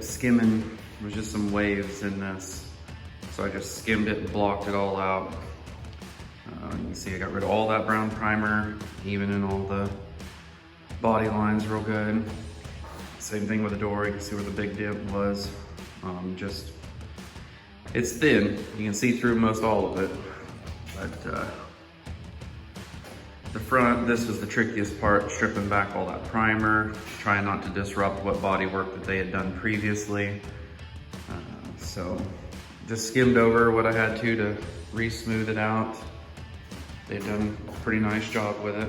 kept skimming. There was just some waves in this. So I just skimmed it and blocked it all out. You can see I got rid of all that brown primer, even in all the body lines real good. Same thing with the door, you can see where the big dip was. It's thin. You can see through most all of it. But the front, this was the trickiest part, stripping back all that primer, trying not to disrupt what body work that they had done previously. So just skimmed over what I had to re-smooth it out. They've done a pretty nice job with it.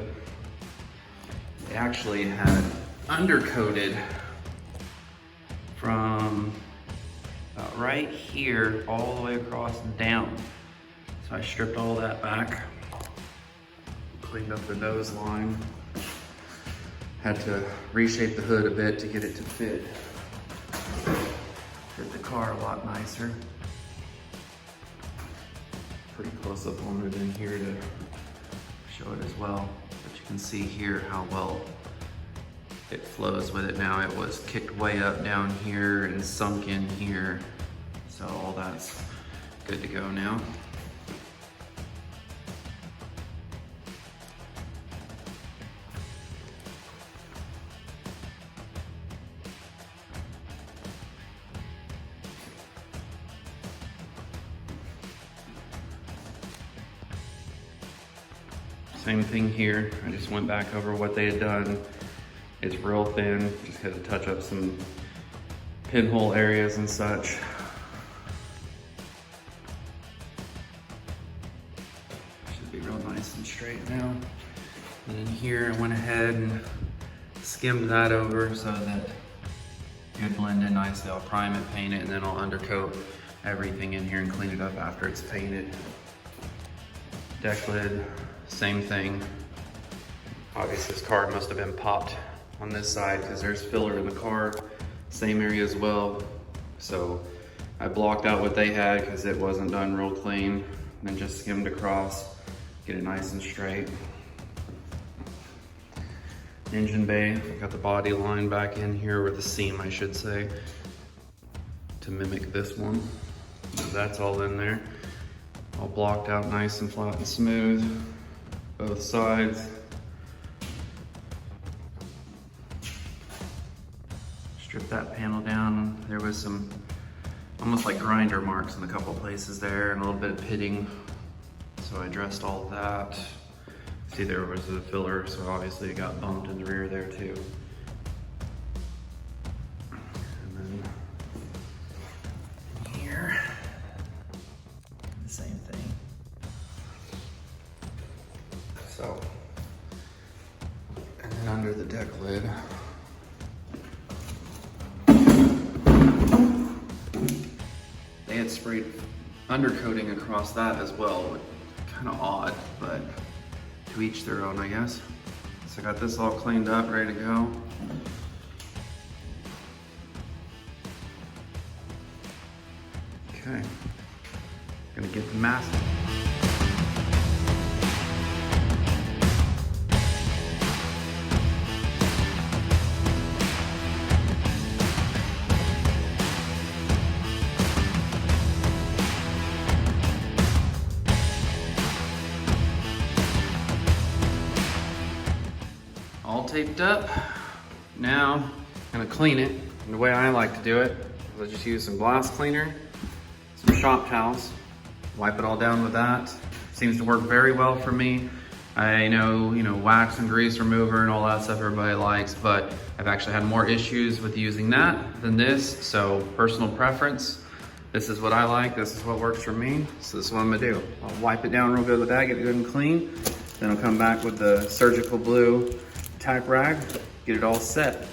They actually had undercoated from right here all the way across and down. So I stripped all that back, cleaned up the nose line. Had to reshape the hood a bit to get it to fit the car a lot nicer. Pretty close up on it in here to show it as well. But you can see here how well it flows with it now. It was kicked way up down here and sunk in here. So all that's good to go now. Same thing here. I just went back over what they had done. It's real thin, just had to touch up some pinhole areas and such. Should be real nice and straight now. And in here I went ahead and skimmed that over so that it would blend in nicely. I'll prime it, paint it, and then I'll undercoat everything in here and clean it up after it's painted. Deck lid, same thing. Obviously this car must have been popped on this side because there's filler in the car, same area as well. So I blocked out what they had because it wasn't done real clean, and then just skimmed across, get it nice and straight. Engine bay, I got the body line back in here, or the seam I should say, to mimic this one. So that's all in there. All blocked out nice and flat and smooth, both sides. Strip that panel down. There was some almost like grinder marks in a couple places there and a little bit of pitting. So I addressed all of that. See, there was a filler, so obviously it got bumped in the rear there too. And then here, the same thing. So, and then under the deck lid, they had sprayed undercoating across that as well. Kind of odd, but to each their own, I guess. So I got this all cleaned up, ready to go. Okay, gonna get the mask. All taped up. Now I'm gonna clean it. And the way I like to do it is I just use some glass cleaner, some shop towels, wipe it all down with that. Seems to work very well for me. I know, wax and grease remover and all that stuff everybody likes, but I've actually had more issues with using that than this. So personal preference. This is what I like. This is what works for me. So this is what I'm gonna do. I'll wipe it down real good with that, get it good and clean. Then I'll come back with the surgical blue tack rag, get it all set.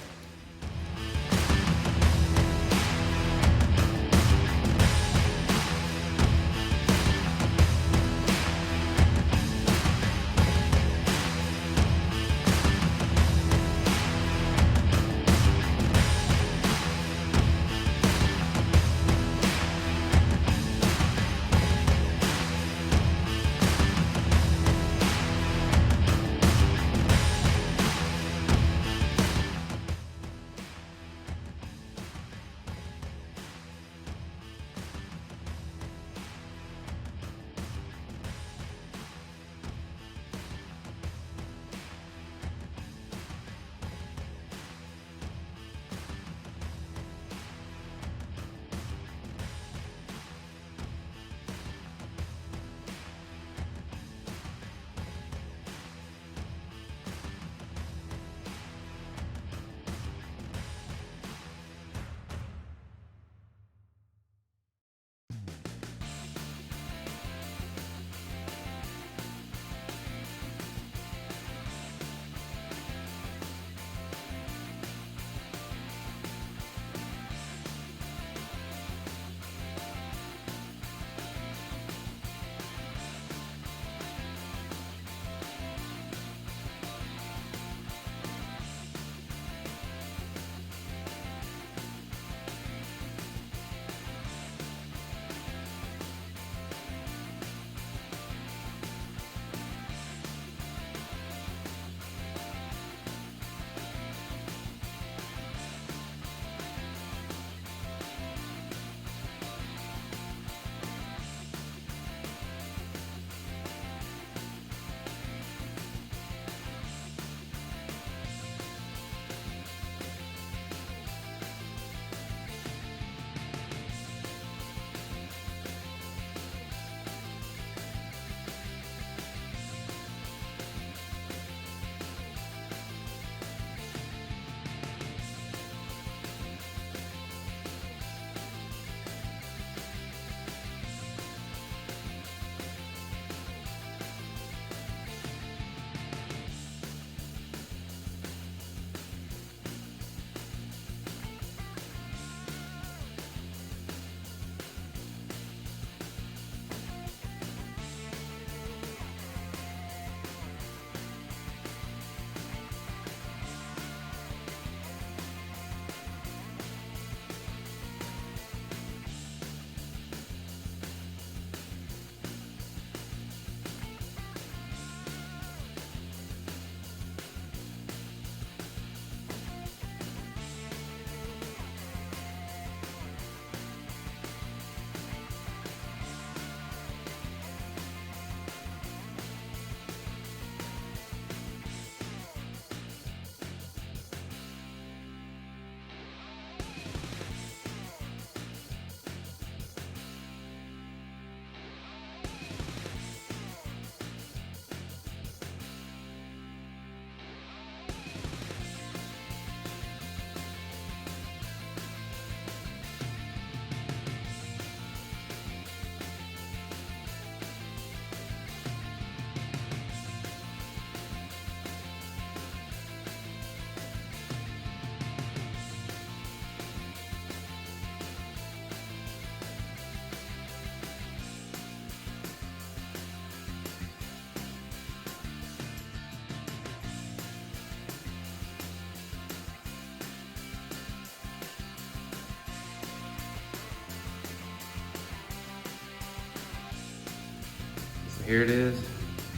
Here it is,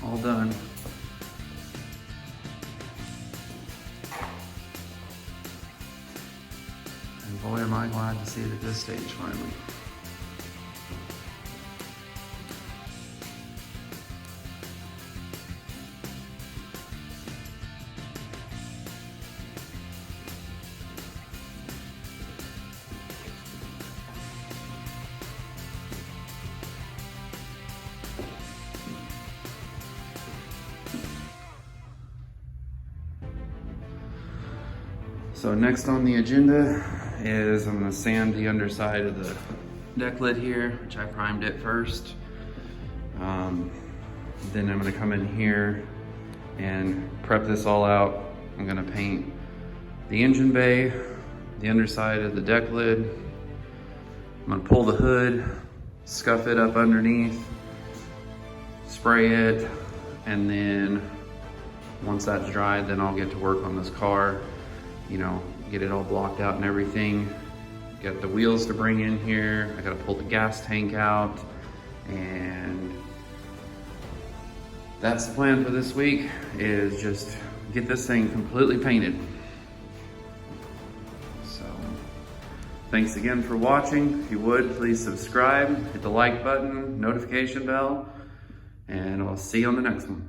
all done. And boy, am I glad to see it at this stage finally. So next on the agenda is I'm gonna sand the underside of the deck lid here, which I primed it first. Then I'm gonna come in here and prep this all out. I'm gonna paint the engine bay, the underside of the deck lid. I'm gonna pull the hood, scuff it up underneath, spray it, and then once that's dried, then I'll get to work on this car. You know, get it all blocked out and everything. Got the wheels to bring in here. I gotta pull the gas tank out, and that's the plan for this week, is just get this thing completely painted. So, thanks again for watching. If you would, please subscribe, hit the like button, notification bell, and I'll see you on the next one.